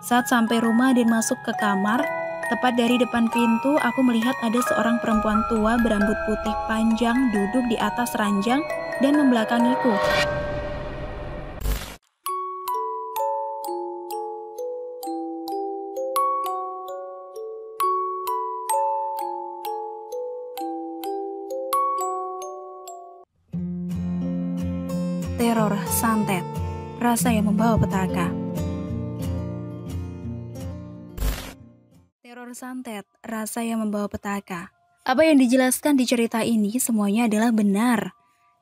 Saat sampai rumah dan masuk ke kamar, tepat dari depan pintu aku melihat ada seorang perempuan tua berambut putih panjang duduk di atas ranjang dan membelakangiku. Teror santet, rasa yang membawa petaka. Teror santet, rasa yang membawa petaka. Apa yang dijelaskan di cerita ini semuanya adalah benar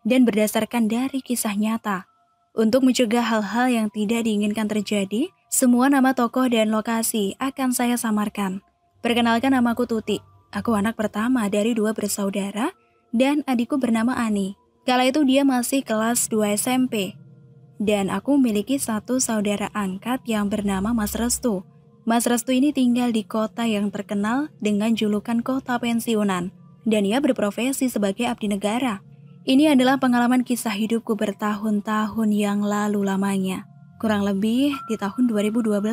dan berdasarkan dari kisah nyata. Untuk mencegah hal-hal yang tidak diinginkan terjadi, semua nama tokoh dan lokasi akan saya samarkan. Perkenalkan, namaku Tuti. Aku anak pertama dari 2 bersaudara dan adikku bernama Ani. Kala itu dia masih kelas 2 SMP. Dan aku memiliki 1 saudara angkat yang bernama Mas Restu. Mas Restu ini tinggal di kota yang terkenal dengan julukan kota pensiunan. Dan ia berprofesi sebagai abdi negara. Ini adalah pengalaman kisah hidupku bertahun-tahun yang lalu lamanya. Kurang lebih di tahun 2012.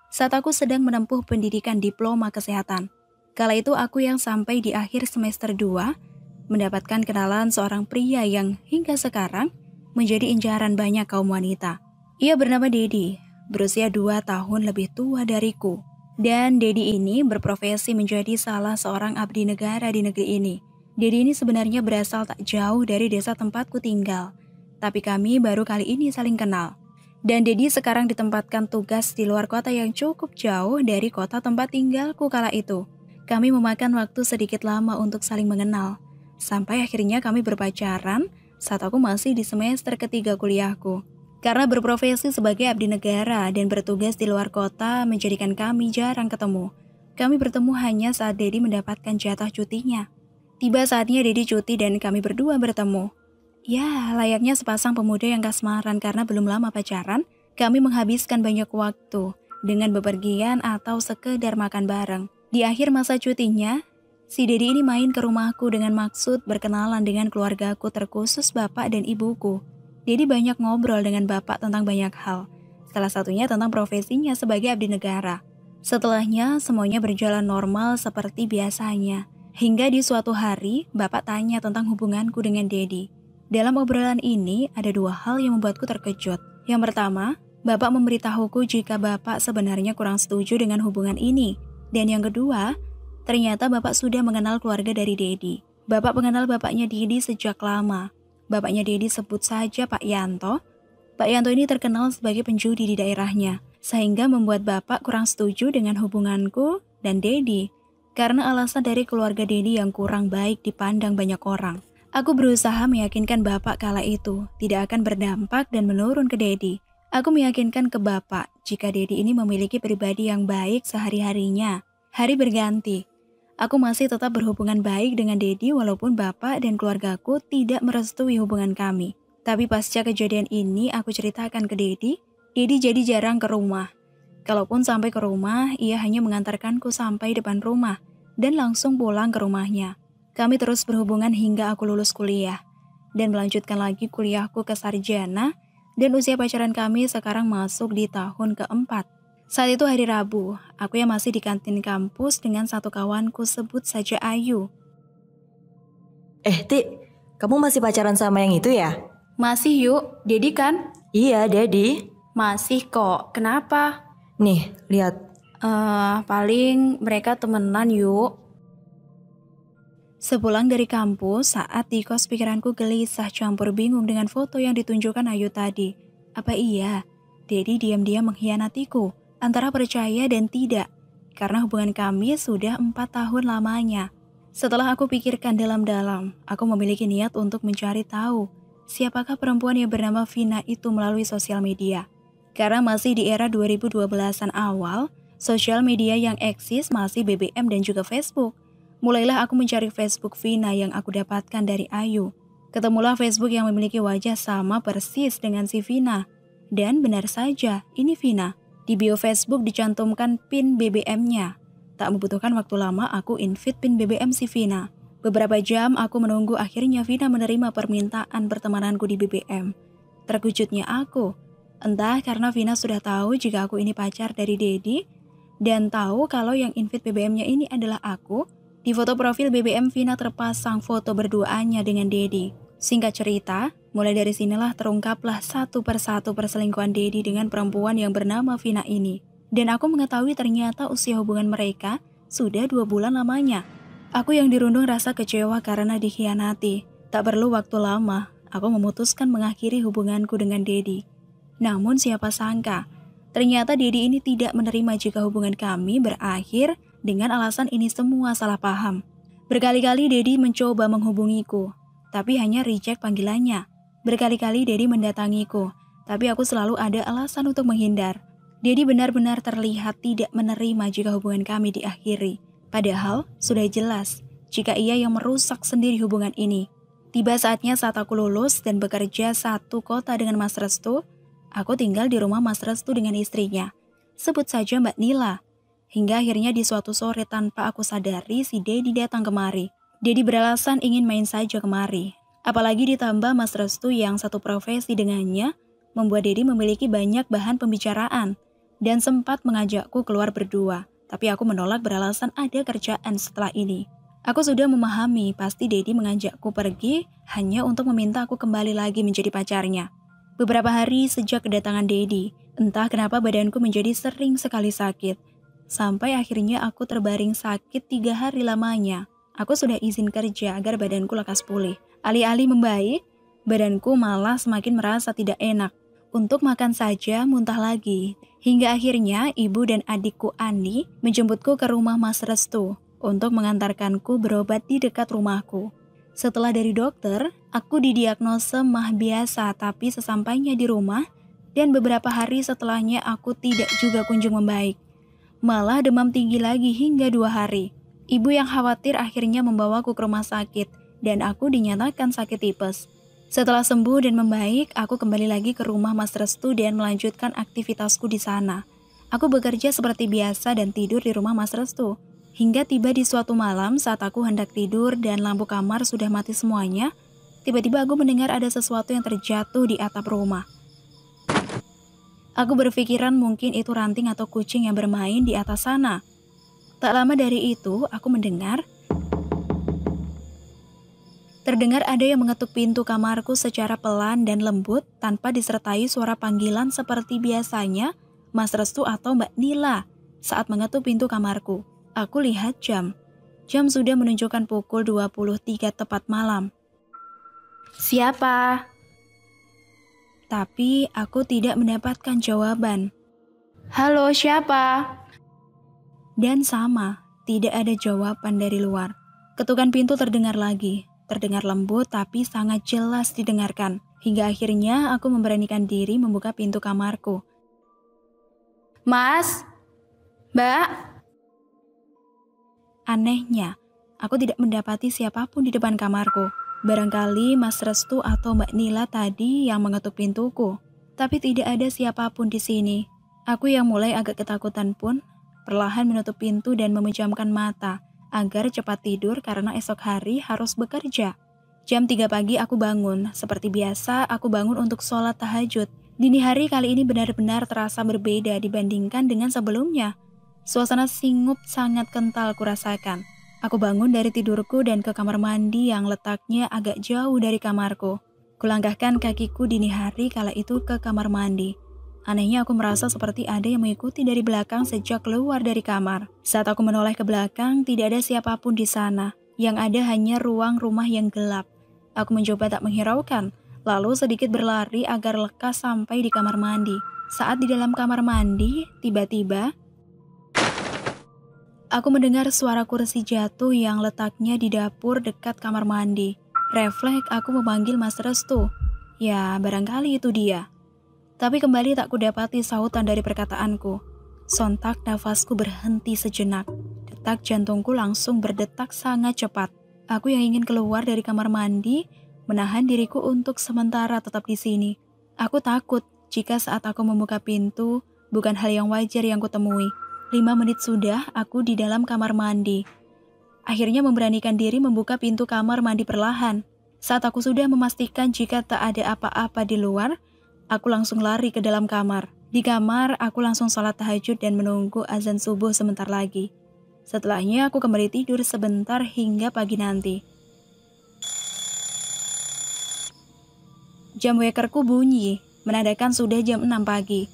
Saat aku sedang menempuh pendidikan diploma kesehatan. Kala itu aku yang sampai di akhir semester 2 mendapatkan kenalan seorang pria yang hingga sekarang menjadi incaran banyak kaum wanita. Ia bernama Dedi, berusia 2 tahun lebih tua dariku. Dan Dedi ini berprofesi menjadi salah seorang abdi negara di negeri ini. Dedi ini sebenarnya berasal tak jauh dari desa tempatku tinggal. Tapi kami baru kali ini saling kenal. Dan Dedi sekarang ditempatkan tugas di luar kota yang cukup jauh dari kota tempat tinggalku kala itu. Kami memakan waktu sedikit lama untuk saling mengenal. Sampai akhirnya kami berpacaran saat aku masih di semester ketiga kuliahku. Karena berprofesi sebagai abdi negara dan bertugas di luar kota menjadikan kami jarang ketemu. Kami bertemu hanya saat Dedi mendapatkan jatah cutinya. Tiba saatnya Dedi cuti dan kami berdua bertemu. Ya, layaknya sepasang pemuda yang kasmaran karena belum lama pacaran, kami menghabiskan banyak waktu dengan bepergian atau sekedar makan bareng. Di akhir masa cutinya, si Dedi ini main ke rumahku dengan maksud berkenalan dengan keluargaku terkhusus bapak dan ibuku. Dedi banyak ngobrol dengan bapak tentang banyak hal. Salah satunya tentang profesinya sebagai abdi negara. Setelahnya semuanya berjalan normal seperti biasanya. Hingga di suatu hari bapak tanya tentang hubunganku dengan Dedi. Dalam obrolan ini ada 2 hal yang membuatku terkejut. Yang pertama, bapak memberitahuku jika bapak sebenarnya kurang setuju dengan hubungan ini. Dan yang kedua, ternyata bapak sudah mengenal keluarga dari Dedi. Bapak mengenal bapaknya Dedi sejak lama. Bapaknya Dedi sebut saja Pak Yanto. Pak Yanto ini terkenal sebagai penjudi di daerahnya. Sehingga membuat bapak kurang setuju dengan hubunganku dan Dedi. Karena alasan dari keluarga Dedi yang kurang baik dipandang banyak orang. Aku berusaha meyakinkan bapak kala itu tidak akan berdampak dan menurun ke Dedi. Aku meyakinkan ke bapak jika Dedi ini memiliki pribadi yang baik sehari-harinya. Hari berganti. Aku masih tetap berhubungan baik dengan Dedi walaupun bapak dan keluargaku tidak merestui hubungan kami. Tapi pasca kejadian ini aku ceritakan ke Dedi jadi jarang ke rumah. Kalaupun sampai ke rumah, ia hanya mengantarkanku sampai depan rumah dan langsung pulang ke rumahnya. Kami terus berhubungan hingga aku lulus kuliah dan melanjutkan lagi kuliahku ke sarjana dan usia pacaran kami sekarang masuk di tahun keempat. Saat itu hari Rabu, aku yang masih di kantin kampus dengan satu kawanku sebut saja Ayu. Ti, kamu masih pacaran sama yang itu ya? Masih yuk, Dedi kan? Iya, Dedi. Masih kok, kenapa? Nih, lihat. Paling mereka temenan yuk. Sepulang dari kampus, saat di kos pikiranku gelisah campur bingung dengan foto yang ditunjukkan Ayu tadi. Apa iya, Dedi diam-diam mengkhianatiku? Antara percaya dan tidak, karena hubungan kami sudah 4 tahun lamanya. Setelah aku pikirkan dalam-dalam, aku memiliki niat untuk mencari tahu siapakah perempuan yang bernama Vina itu melalui sosial media. Karena masih di era 2012-an awal, sosial media yang eksis masih BBM dan juga Facebook. Mulailah aku mencari Facebook Vina yang aku dapatkan dari Ayu. Ketemulah Facebook yang memiliki wajah sama persis dengan si Vina. Dan benar saja, ini Vina. Di bio Facebook dicantumkan pin BBM-nya. Tak membutuhkan waktu lama aku invite pin BBM si Vina. Beberapa jam aku menunggu akhirnya Vina menerima permintaan pertemananku di BBM. Terkejutnya aku. Entah karena Vina sudah tahu jika aku ini pacar dari Dedi, dan tahu kalau yang invite BBM-nya ini adalah aku. Di foto profil BBM Vina terpasang foto berduanya dengan Dedi. Singkat cerita, mulai dari sinilah terungkaplah satu persatu perselingkuhan Dedi dengan perempuan yang bernama Vina ini. Dan aku mengetahui ternyata usia hubungan mereka sudah 2 bulan lamanya. Aku yang dirundung rasa kecewa karena dikhianati. Tak perlu waktu lama, aku memutuskan mengakhiri hubunganku dengan Dedi. Namun siapa sangka, ternyata Dedi ini tidak menerima jika hubungan kami berakhir dengan alasan ini semua salah paham. Berkali-kali Dedi mencoba menghubungiku, tapi hanya reject panggilannya. Berkali-kali Dedi mendatangiku, tapi aku selalu ada alasan untuk menghindar. Dedi benar-benar terlihat tidak menerima jika hubungan kami diakhiri. Padahal sudah jelas jika ia yang merusak sendiri hubungan ini. Tiba saatnya saat aku lulus dan bekerja satu kota dengan Mas Restu. Aku tinggal di rumah Mas Restu dengan istrinya. Sebut saja Mbak Nila. Hingga akhirnya di suatu sore tanpa aku sadari si Dedi datang kemari. Dedi beralasan ingin main saja kemari. Apalagi ditambah Mas Restu yang satu profesi dengannya, membuat Dedi memiliki banyak bahan pembicaraan. Dan sempat mengajakku keluar berdua. Tapi aku menolak beralasan ada kerjaan setelah ini. Aku sudah memahami pasti Dedi mengajakku pergi hanya untuk meminta aku kembali lagi menjadi pacarnya. Beberapa hari sejak kedatangan Dedi, entah kenapa badanku menjadi sering sekali sakit. Sampai akhirnya aku terbaring sakit 3 hari lamanya. Aku sudah izin kerja agar badanku lekas pulih. Alih-alih membaik, badanku malah semakin merasa tidak enak. Untuk makan saja muntah lagi. Hingga akhirnya ibu dan adikku Ani menjemputku ke rumah Mas Restu untuk mengantarkanku berobat di dekat rumahku. Setelah dari dokter, aku didiagnosa MAH biasa tapi sesampainya di rumah dan beberapa hari setelahnya aku tidak juga kunjung membaik. Malah demam tinggi lagi hingga 2 hari. Ibu yang khawatir akhirnya membawaku ke rumah sakit dan aku dinyatakan sakit tipes. Setelah sembuh dan membaik, aku kembali lagi ke rumah Mas Restu dan melanjutkan aktivitasku di sana. Aku bekerja seperti biasa dan tidur di rumah Mas Restu. Hingga tiba di suatu malam saat aku hendak tidur dan lampu kamar sudah mati semuanya, tiba-tiba aku mendengar ada sesuatu yang terjatuh di atap rumah. Aku berpikiran mungkin itu ranting atau kucing yang bermain di atas sana. Tak lama dari itu, aku terdengar ada yang mengetuk pintu kamarku secara pelan dan lembut tanpa disertai suara panggilan seperti biasanya Mas Restu atau Mbak Nila saat mengetuk pintu kamarku. Aku lihat jam. Jam sudah menunjukkan pukul 23 tepat malam. Siapa? Tapi aku tidak mendapatkan jawaban. Halo, siapa? Dan sama, tidak ada jawaban dari luar. Ketukan pintu terdengar lagi. Terdengar lembut tapi sangat jelas didengarkan. Hingga akhirnya aku memberanikan diri membuka pintu kamarku. Mas? Mbak? Anehnya, aku tidak mendapati siapapun di depan kamarku. Barangkali Mas Restu atau Mbak Nila tadi yang mengetuk pintuku. Tapi tidak ada siapapun di sini. Aku yang mulai agak ketakutan pun perlahan menutup pintu dan memejamkan mata agar cepat tidur karena esok hari harus bekerja. Jam 3 pagi aku bangun. Seperti biasa, aku bangun untuk sholat tahajud. Dini hari kali ini benar-benar terasa berbeda dibandingkan dengan sebelumnya. Suasana singup sangat kental kurasakan. Aku bangun dari tidurku dan ke kamar mandi yang letaknya agak jauh dari kamarku. Kulangkahkan kakiku dini hari kala itu ke kamar mandi. Anehnya aku merasa seperti ada yang mengikuti dari belakang sejak keluar dari kamar. Saat aku menoleh ke belakang, tidak ada siapapun di sana. Yang ada hanya ruang rumah yang gelap. Aku mencoba tak menghiraukan, lalu sedikit berlari agar lekas sampai di kamar mandi. Saat di dalam kamar mandi, tiba-tiba aku mendengar suara kursi jatuh yang letaknya di dapur dekat kamar mandi. Refleks aku memanggil Mas Restu. Ya, barangkali itu dia. Tapi kembali tak kudapati sautan dari perkataanku. Sontak nafasku berhenti sejenak. Detak jantungku langsung berdetak sangat cepat. Aku yang ingin keluar dari kamar mandi, menahan diriku untuk sementara tetap di sini. Aku takut jika saat aku membuka pintu, bukan hal yang wajar yang kutemui. 5 menit sudah aku di dalam kamar mandi. Akhirnya memberanikan diri membuka pintu kamar mandi perlahan. Saat aku sudah memastikan jika tak ada apa-apa di luar, Aku langsung lari ke dalam kamar. Di kamar, aku langsung sholat tahajud dan menunggu azan subuh sebentar lagi. Setelahnya aku kembali tidur sebentar hingga pagi nanti. Jam wekerku bunyi, menandakan sudah jam 6 pagi.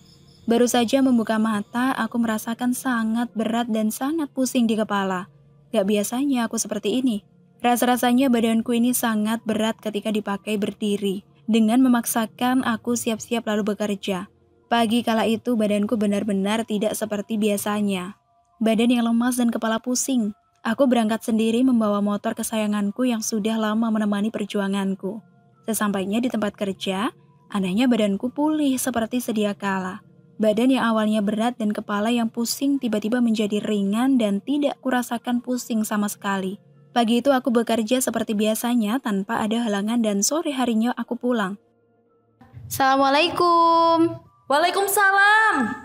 Baru saja membuka mata, aku merasakan sangat berat dan sangat pusing di kepala. Gak biasanya aku seperti ini. Rasa-rasanya badanku ini sangat berat ketika dipakai berdiri. Dengan memaksakan aku siap-siap lalu bekerja. Pagi kala itu badanku benar-benar tidak seperti biasanya. Badan yang lemas dan kepala pusing. Aku berangkat sendiri membawa motor kesayanganku yang sudah lama menemani perjuanganku. Sesampainya di tempat kerja, anehnya badanku pulih seperti sedia kala. Badan yang awalnya berat dan kepala yang pusing tiba-tiba menjadi ringan dan tidak kurasakan pusing sama sekali. Pagi itu aku bekerja seperti biasanya tanpa ada halangan dan sore harinya aku pulang. Assalamualaikum. Waalaikumsalam.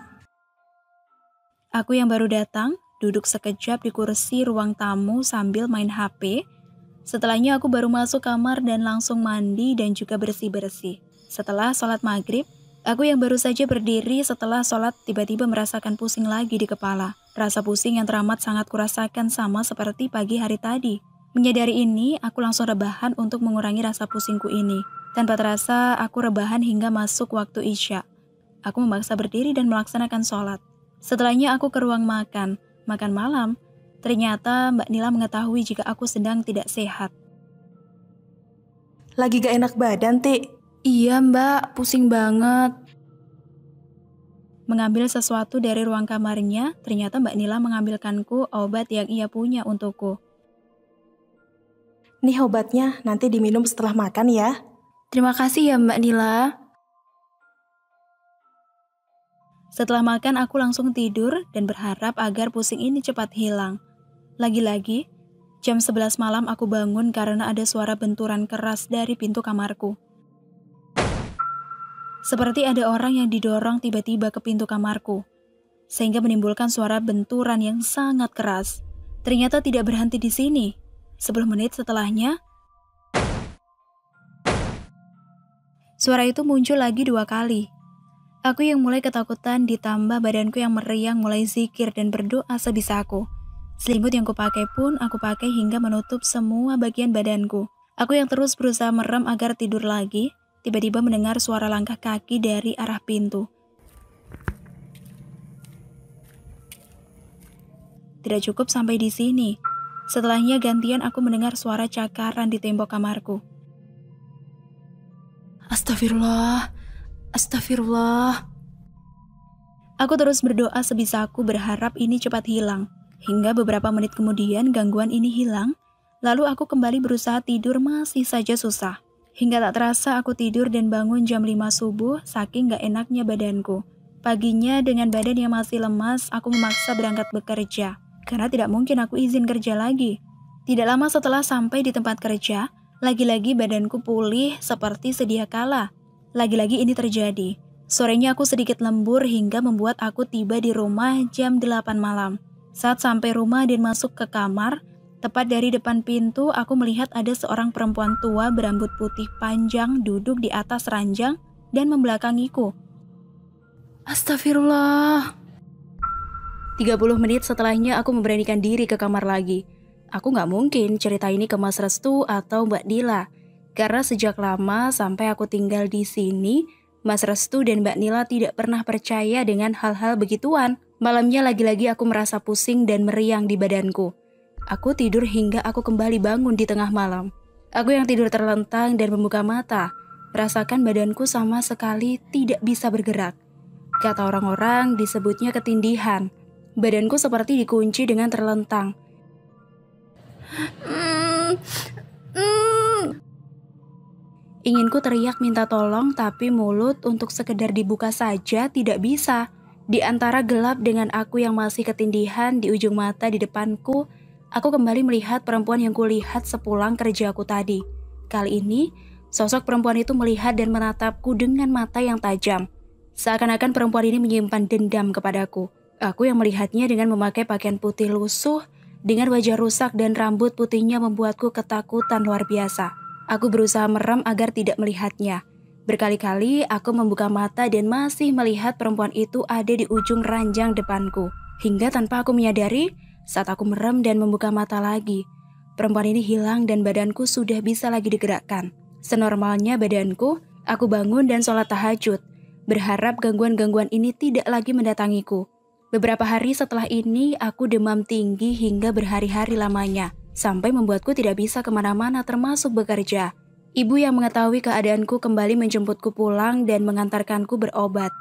Aku yang baru datang, duduk sekejap di kursi ruang tamu sambil main HP. Setelahnya aku baru masuk kamar dan langsung mandi dan juga bersih-bersih. Setelah sholat maghrib, aku yang baru saja berdiri setelah sholat tiba-tiba merasakan pusing lagi di kepala. Rasa pusing yang teramat sangat kurasakan sama seperti pagi hari tadi. Menyadari ini, aku langsung rebahan untuk mengurangi rasa pusingku ini. Tanpa terasa, aku rebahan hingga masuk waktu Isya. Aku memaksa berdiri dan melaksanakan sholat. Setelahnya aku ke ruang makan malam. Ternyata Mbak Nila mengetahui jika aku sedang tidak sehat. Lagi gak enak badan, Ti? Iya Mbak, pusing banget. Mengambil sesuatu dari ruang kamarnya, ternyata Mbak Nila mengambilkanku obat yang ia punya untukku. Nih obatnya, nanti diminum setelah makan ya. Terima kasih ya Mbak Nila. Setelah makan aku langsung tidur dan berharap agar pusing ini cepat hilang. Lagi-lagi, jam 11 malam aku bangun karena ada suara benturan keras dari pintu kamarku. Seperti ada orang yang didorong tiba-tiba ke pintu kamarku, sehingga menimbulkan suara benturan yang sangat keras. Ternyata tidak berhenti di sini. 10 menit setelahnya, suara itu muncul lagi 2 kali. Aku yang mulai ketakutan ditambah badanku yang meriang mulai zikir dan berdoa sebisaku. Selimut yang kupakai pun aku pakai hingga menutup semua bagian badanku. Aku yang terus berusaha merem agar tidur lagi. Tiba-tiba mendengar suara langkah kaki dari arah pintu. Tidak cukup sampai di sini. Setelahnya gantian aku mendengar suara cakaran di tembok kamarku. Astagfirullah, astagfirullah. Aku terus berdoa sebisaku berharap ini cepat hilang. Hingga beberapa menit kemudian gangguan ini hilang. Lalu aku kembali berusaha tidur masih saja susah. Hingga tak terasa aku tidur dan bangun jam 5 subuh saking gak enaknya badanku. Paginya dengan badan yang masih lemas, aku memaksa berangkat bekerja. Karena tidak mungkin aku izin kerja lagi. Tidak lama setelah sampai di tempat kerja, lagi-lagi badanku pulih seperti sedia kala. Lagi-lagi ini terjadi. Sorenya aku sedikit lembur hingga membuat aku tiba di rumah jam 8 malam. Saat sampai rumah dan masuk ke kamar, tepat dari depan pintu, aku melihat ada seorang perempuan tua berambut putih panjang duduk di atas ranjang dan membelakangiku. Astagfirullah. 30 menit setelahnya aku memberanikan diri ke kamar lagi. Aku gak mungkin cerita ini ke Mas Restu atau Mbak Nila. Karena sejak lama sampai aku tinggal di sini, Mas Restu dan Mbak Nila tidak pernah percaya dengan hal-hal begituan. Malamnya lagi-lagi aku merasa pusing dan meriang di badanku. Aku tidur hingga aku kembali bangun di tengah malam. Aku yang tidur terlentang dan membuka mata, merasakan badanku sama sekali tidak bisa bergerak. Kata orang-orang disebutnya ketindihan. Badanku seperti dikunci dengan terlentang. Inginku teriak minta tolong tapi mulut untuk sekedar dibuka saja tidak bisa. Di antara gelap dengan aku yang masih ketindihan di ujung mata di depanku, aku kembali melihat perempuan yang kulihat sepulang kerjaku tadi. Kali ini, sosok perempuan itu melihat dan menatapku dengan mata yang tajam. Seakan-akan perempuan ini menyimpan dendam kepadaku. Aku yang melihatnya dengan memakai pakaian putih lusuh, dengan wajah rusak dan rambut putihnya membuatku ketakutan luar biasa. Aku berusaha merem agar tidak melihatnya. Berkali-kali aku membuka mata dan masih melihat perempuan itu ada di ujung ranjang depanku. Hingga tanpa aku menyadari, saat aku merem dan membuka mata lagi, perempuan ini hilang dan badanku sudah bisa lagi digerakkan. Senormalnya badanku, aku bangun dan sholat tahajud, berharap gangguan-gangguan ini tidak lagi mendatangiku. Beberapa hari setelah ini, aku demam tinggi hingga berhari-hari lamanya, sampai membuatku tidak bisa kemana-mana termasuk bekerja. Ibu yang mengetahui keadaanku kembali menjemputku pulang dan mengantarkanku berobat.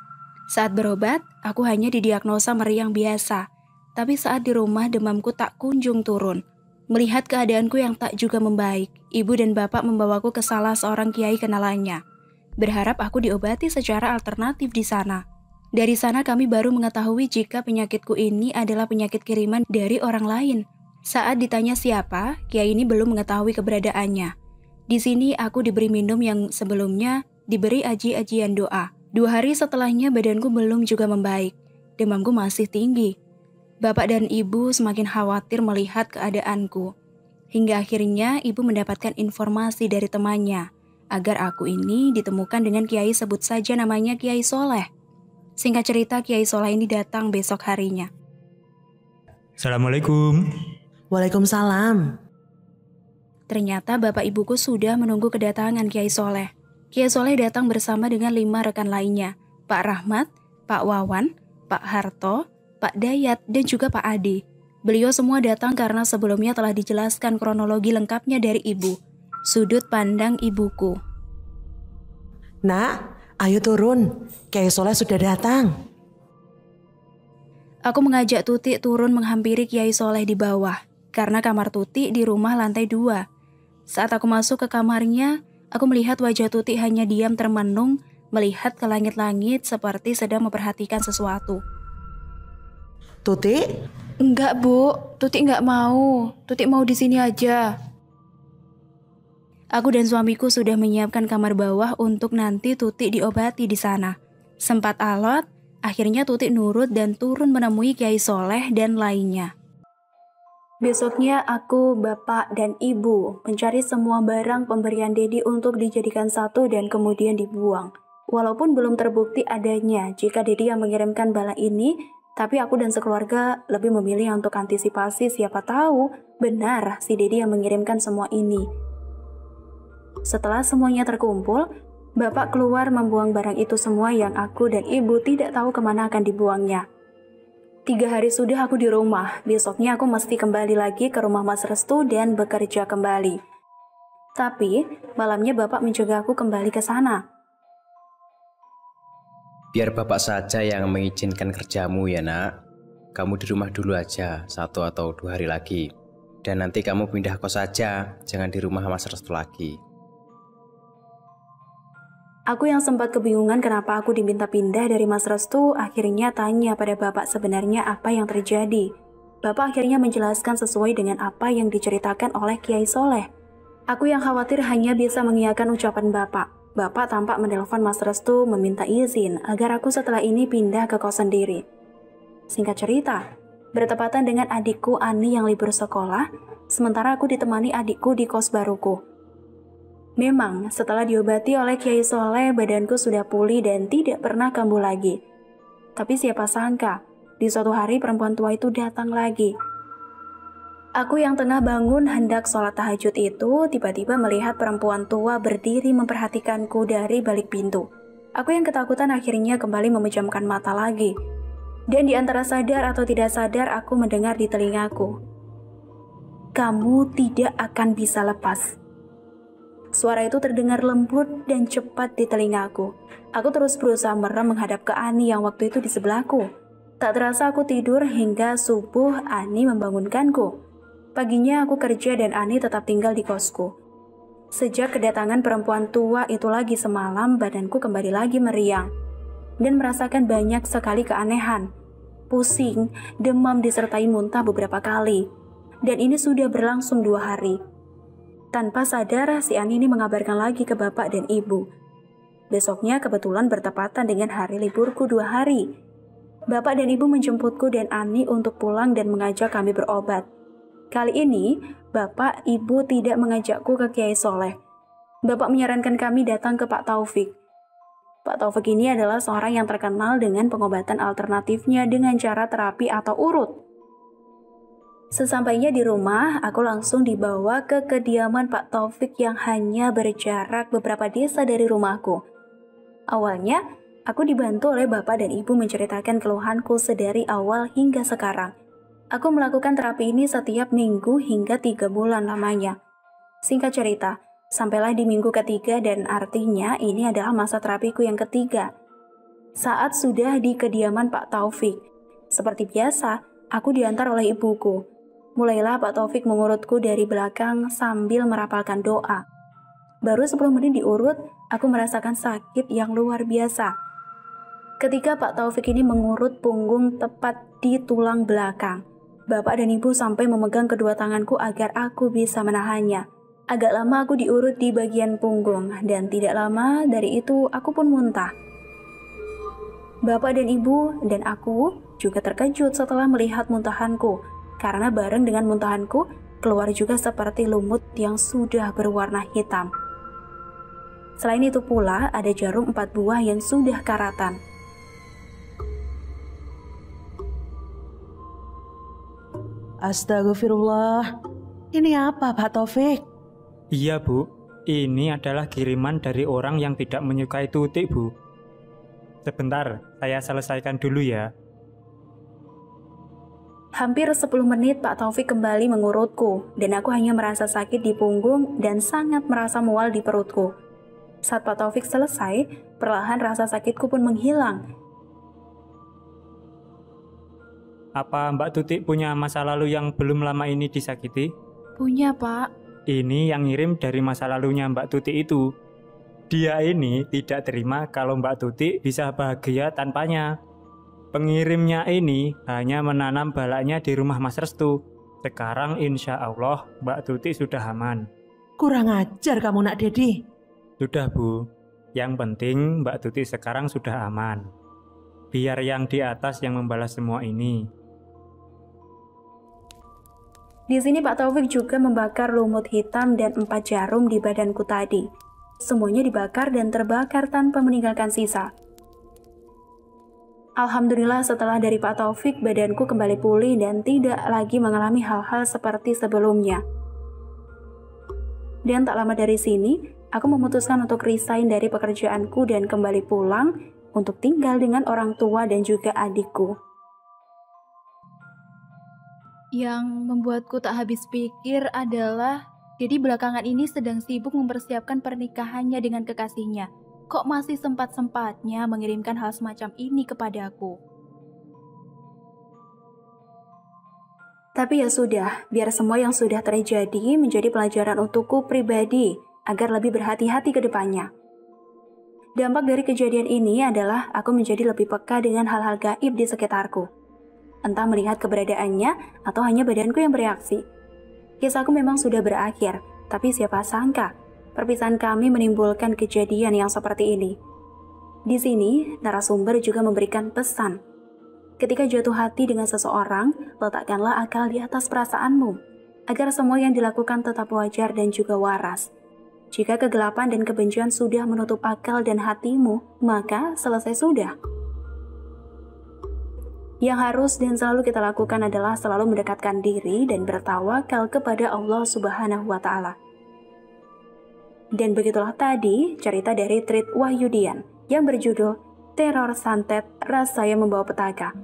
Saat berobat, aku hanya didiagnosa meriang biasa. Tapi saat di rumah demamku tak kunjung turun. Melihat keadaanku yang tak juga membaik, ibu dan bapak membawaku ke salah seorang kiai kenalannya. Berharap aku diobati secara alternatif di sana. Dari sana kami baru mengetahui jika penyakitku ini adalah penyakit kiriman dari orang lain. Saat ditanya siapa, kiai ini belum mengetahui keberadaannya. Di sini aku diberi minum yang sebelumnya diberi aji-ajian doa. 2 hari setelahnya badanku belum juga membaik. Demamku masih tinggi. Bapak dan ibu semakin khawatir melihat keadaanku. Hingga akhirnya ibu mendapatkan informasi dari temannya agar aku ini ditemukan dengan kiai, sebut saja namanya Kiai Soleh. Singkat cerita, Kiai Soleh ini datang besok harinya. Assalamualaikum. Waalaikumsalam. Ternyata bapak ibuku sudah menunggu kedatangan Kiai Soleh. Kiai Soleh datang bersama dengan 5 rekan lainnya, Pak Rahmat, Pak Wawan, Pak Harto, Pak Dayat, dan juga Pak Adi. Beliau semua datang karena sebelumnya telah dijelaskan kronologi lengkapnya dari ibu. Sudut pandang ibuku. Nak, ayo turun. Kiai Soleh sudah datang. Aku mengajak Tuti turun menghampiri Kiai Soleh di bawah, karena kamar Tuti di rumah lantai 2. Saat aku masuk ke kamarnya, aku melihat wajah Tuti hanya diam termenung, melihat ke langit-langit seperti sedang memperhatikan sesuatu. Tuti? Enggak, Bu. Tuti enggak mau. Tuti mau di sini aja. Aku dan suamiku sudah menyiapkan kamar bawah untuk nanti Tuti diobati di sana. Sempat alot, akhirnya Tuti nurut dan turun menemui Kiai Soleh dan lainnya. Besoknya aku, bapak, dan ibu mencari semua barang pemberian Dedi untuk dijadikan satu dan kemudian dibuang. Walaupun belum terbukti adanya jika Dedi yang mengirimkan bala ini, tapi aku dan sekeluarga lebih memilih untuk antisipasi, siapa tahu benar si Dedi yang mengirimkan semua ini. Setelah semuanya terkumpul, bapak keluar membuang barang itu semua yang aku dan ibu tidak tahu kemana akan dibuangnya. 3 hari sudah aku di rumah, besoknya aku mesti kembali lagi ke rumah Mas Restu dan bekerja kembali. Tapi, malamnya bapak mencegah aku kembali ke sana. Biar bapak saja yang mengizinkan kerjamu ya nak. Kamu di rumah dulu aja 1 atau 2 hari lagi. Dan nanti kamu pindah kos saja, jangan di rumah Mas Restu lagi. Aku yang sempat kebingungan kenapa aku diminta pindah dari Mas Restu, akhirnya tanya pada bapak sebenarnya apa yang terjadi. Bapak akhirnya menjelaskan sesuai dengan apa yang diceritakan oleh Kiai Soleh. Aku yang khawatir hanya bisa mengiyakan ucapan bapak. Bapak tampak menelpon Mas Restu meminta izin agar aku setelah ini pindah ke kos sendiri. Singkat cerita, bertepatan dengan adikku Ani yang libur sekolah, sementara aku ditemani adikku di kos baruku. Memang, setelah diobati oleh Kiai Soleh, badanku sudah pulih dan tidak pernah kambuh lagi. Tapi siapa sangka, di suatu hari perempuan tua itu datang lagi. Aku yang tengah bangun hendak sholat tahajud itu, tiba-tiba melihat perempuan tua berdiri memperhatikanku dari balik pintu. Aku yang ketakutan akhirnya kembali memejamkan mata lagi. Dan di antara sadar atau tidak sadar, aku mendengar di telingaku, "Kamu tidak akan bisa lepas." Suara itu terdengar lembut dan cepat di telingaku. Aku terus berusaha merem menghadap ke Ani yang waktu itu di sebelahku. Tak terasa aku tidur hingga subuh Ani membangunkanku. Paginya aku kerja dan Ani tetap tinggal di kosku. Sejak kedatangan perempuan tua itu lagi semalam, badanku kembali lagi meriang dan merasakan banyak sekali keanehan. Pusing, demam disertai muntah beberapa kali. Dan ini sudah berlangsung 2 hari. Tanpa sadar, si Ani ini mengabarkan lagi ke bapak dan ibu. Besoknya kebetulan bertepatan dengan hari liburku 2 hari. Bapak dan ibu menjemputku dan Ani untuk pulang dan mengajak kami berobat. Kali ini, bapak ibu tidak mengajakku ke Kiai Soleh. Bapak menyarankan kami datang ke Pak Taufik. Pak Taufik ini adalah seorang yang terkenal dengan pengobatan alternatifnya dengan cara terapi atau urut. Sesampainya di rumah, aku langsung dibawa ke kediaman Pak Taufik yang hanya berjarak beberapa desa dari rumahku. Awalnya, aku dibantu oleh bapak dan ibu menceritakan keluhanku sedari awal hingga sekarang. Aku melakukan terapi ini setiap minggu hingga 3 bulan lamanya. Singkat cerita, sampailah di minggu ketiga dan artinya ini adalah masa terapiku yang ketiga. Saat sudah di kediaman Pak Taufik, seperti biasa, aku diantar oleh ibuku. Mulailah Pak Taufik mengurutku dari belakang sambil merapalkan doa. Baru 10 menit diurut, aku merasakan sakit yang luar biasa. Ketika Pak Taufik ini mengurut punggung tepat di tulang belakang, bapak dan ibu sampai memegang kedua tanganku agar aku bisa menahannya. Agak lama aku diurut di bagian punggung, dan tidak lama dari itu aku pun muntah. Bapak dan ibu dan aku juga terkejut setelah melihat muntahanku, karena bareng dengan muntahanku, keluar juga seperti lumut yang sudah berwarna hitam. Selain itu pula, ada jarum 4 buah yang sudah karatan. Astagfirullah. Ini apa, Pak Taufik? Iya, Bu. Ini adalah kiriman dari orang yang tidak menyukai Tutik, Bu. Sebentar, saya selesaikan dulu ya. Hampir 10 menit Pak Taufik kembali mengurutku, dan aku hanya merasa sakit di punggung dan sangat merasa mual di perutku. Saat Pak Taufik selesai, perlahan rasa sakitku pun menghilang. Apa Mbak Tutik punya masa lalu yang belum lama ini disakiti? Punya, Pak. Ini yang ngirim dari masa lalunya Mbak Tutik itu. Dia ini tidak terima kalau Mbak Tutik bisa bahagia tanpanya. Pengirimnya ini hanya menanam balaknya di rumah Mas Restu. Sekarang insya Allah Mbak Tutik sudah aman. Kurang ajar kamu, Nak Dedi. Sudah, Bu. Yang penting Mbak Tutik sekarang sudah aman. Biar yang di atas yang membalas semua ini. Di sini Pak Taufik juga membakar lumut hitam dan 4 jarum di badanku tadi. Semuanya dibakar dan terbakar tanpa meninggalkan sisa. Alhamdulillah setelah dari Pak Taufik, badanku kembali pulih dan tidak lagi mengalami hal-hal seperti sebelumnya. Dan tak lama dari sini, aku memutuskan untuk resign dari pekerjaanku dan kembali pulang untuk tinggal dengan orang tua dan juga adikku. Yang membuatku tak habis pikir adalah Dedi belakangan ini sedang sibuk mempersiapkan pernikahannya dengan kekasihnya. Kok masih sempat-sempatnya mengirimkan hal semacam ini kepadaku? Tapi ya sudah, biar semua yang sudah terjadi menjadi pelajaran untukku pribadi agar lebih berhati-hati ke depannya. Dampak dari kejadian ini adalah aku menjadi lebih peka dengan hal-hal gaib di sekitarku. Entah melihat keberadaannya atau hanya badanku yang bereaksi. Kisahku memang sudah berakhir, tapi siapa sangka perpisahan kami menimbulkan kejadian yang seperti ini. Di sini, narasumber juga memberikan pesan. Ketika jatuh hati dengan seseorang, letakkanlah akal di atas perasaanmu, agar semua yang dilakukan tetap wajar dan juga waras. Jika kegelapan dan kebencian sudah menutup akal dan hatimu, maka selesai sudah. Yang harus dan selalu kita lakukan adalah selalu mendekatkan diri dan bertawakal kepada Allah Subhanahu wa Ta'ala. Dan begitulah tadi cerita dari Trit Wahyudian yang berjudul Teror Santet Rasa yang Membawa Petaka.